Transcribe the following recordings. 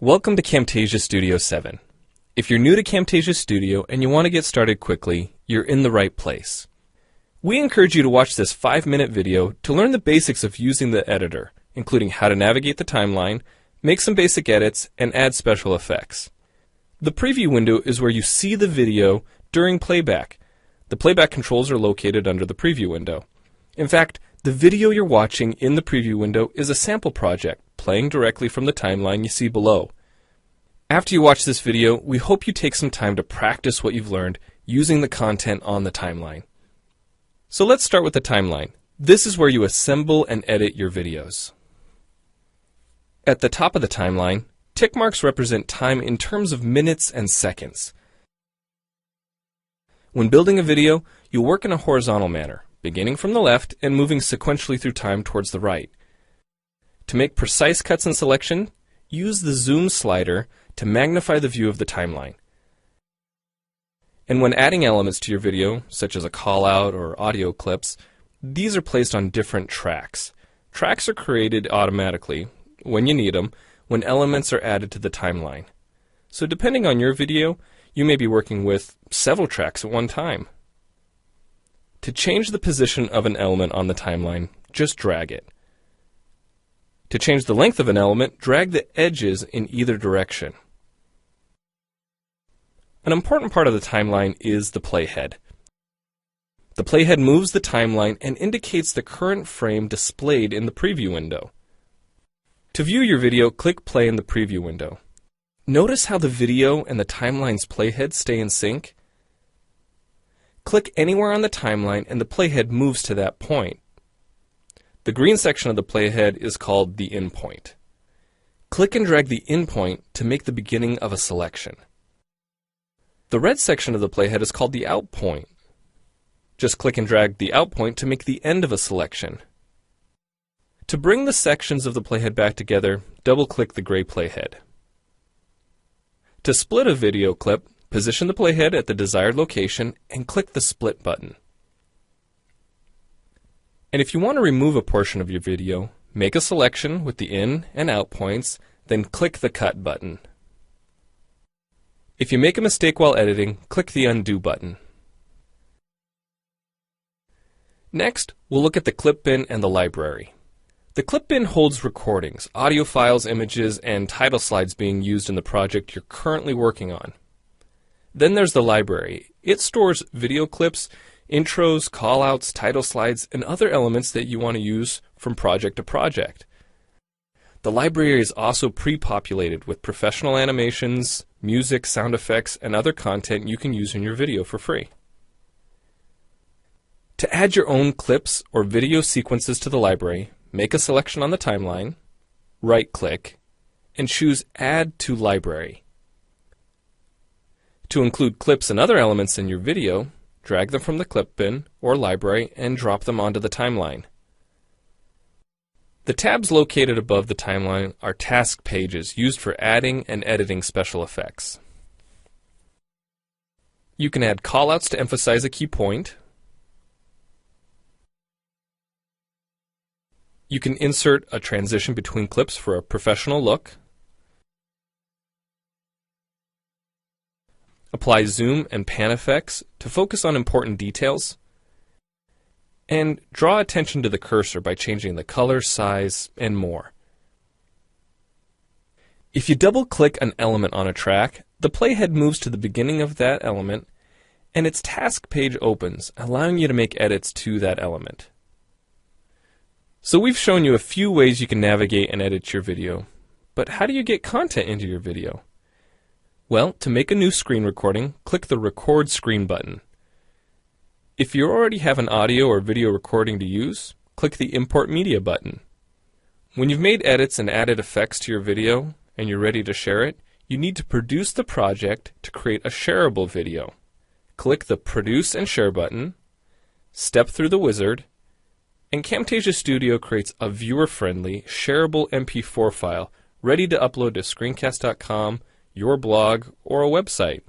Welcome to Camtasia Studio 7. If you're new to Camtasia Studio and you want to get started quickly, you're in the right place. We encourage you to watch this 5-minute video to learn the basics of using the editor, including how to navigate the timeline, make some basic edits, and add special effects. The preview window is where you see the video during playback. The playback controls are located under the preview window. In fact, the video you're watching in the preview window is a sample project playing directly from the timeline you see below. After you watch this video, we hope you take some time to practice what you've learned using the content on the timeline. So let's start with the timeline. This is where you assemble and edit your videos. At the top of the timeline, tick marks represent time in terms of minutes and seconds. When building a video, you'll work in a horizontal manner, beginning from the left and moving sequentially through time towards the right. To make precise cuts and selection, use the zoom slider to magnify the view of the timeline. And when adding elements to your video, such as a call-out or audio clips, these are placed on different tracks. Tracks are created automatically, when you need them, when elements are added to the timeline. So depending on your video, you may be working with several tracks at one time. To change the position of an element on the timeline, just drag it. To change the length of an element, drag the edges in either direction. An important part of the timeline is the playhead. The playhead moves the timeline and indicates the current frame displayed in the preview window. To view your video, click play in the preview window. Notice how the video and the timeline's playhead stay in sync? Click anywhere on the timeline and the playhead moves to that point. The green section of the playhead is called the in point. Click and drag the in point to make the beginning of a selection. The red section of the playhead is called the out point. Just click and drag the out point to make the end of a selection. To bring the sections of the playhead back together, double-click the gray playhead. To split a video clip, position the playhead at the desired location and click the split button. And if you want to remove a portion of your video, make a selection with the in and out points, then click the cut button. If you make a mistake while editing, click the undo button. Next, we'll look at the clip bin and the library. The clip bin holds recordings, audio files, images, and title slides being used in the project you're currently working on. Then there's the library. It stores video clips, intros, callouts, title slides, and other elements that you want to use from project to project. The library is also pre-populated with professional animations, music, sound effects, and other content you can use in your video for free. To add your own clips or video sequences to the library, make a selection on the timeline, right-click, and choose Add to Library. To include clips and other elements in your video, drag them from the clip bin or library and drop them onto the timeline. The tabs located above the timeline are task pages used for adding and editing special effects. You can add callouts to emphasize a key point. You can insert a transition between clips for a professional look. Apply zoom and pan effects to focus on important details. And draw attention to the cursor by changing the color, size, and more. If you double-click an element on a track, the playhead moves to the beginning of that element, and its task page opens, allowing you to make edits to that element. So we've shown you a few ways you can navigate and edit your video. But how do you get content into your video? Well, to make a new screen recording, click the Record Screen button. If you already have an audio or video recording to use, click the Import Media button. When you've made edits and added effects to your video and you're ready to share it, you need to produce the project to create a shareable video. Click the Produce and Share button, step through the wizard, and Camtasia Studio creates a viewer-friendly, shareable MP4 file ready to upload to screencast.com, your blog, or a website.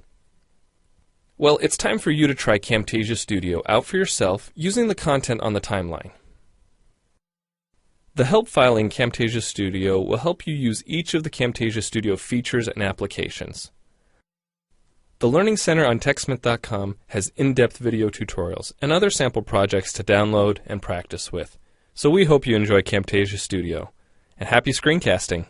Well, it's time for you to try Camtasia Studio out for yourself using the content on the timeline. The help file in Camtasia Studio will help you use each of the Camtasia Studio features and applications. The Learning Center on TechSmith.com has in-depth video tutorials and other sample projects to download and practice with. So we hope you enjoy Camtasia Studio. And happy screencasting!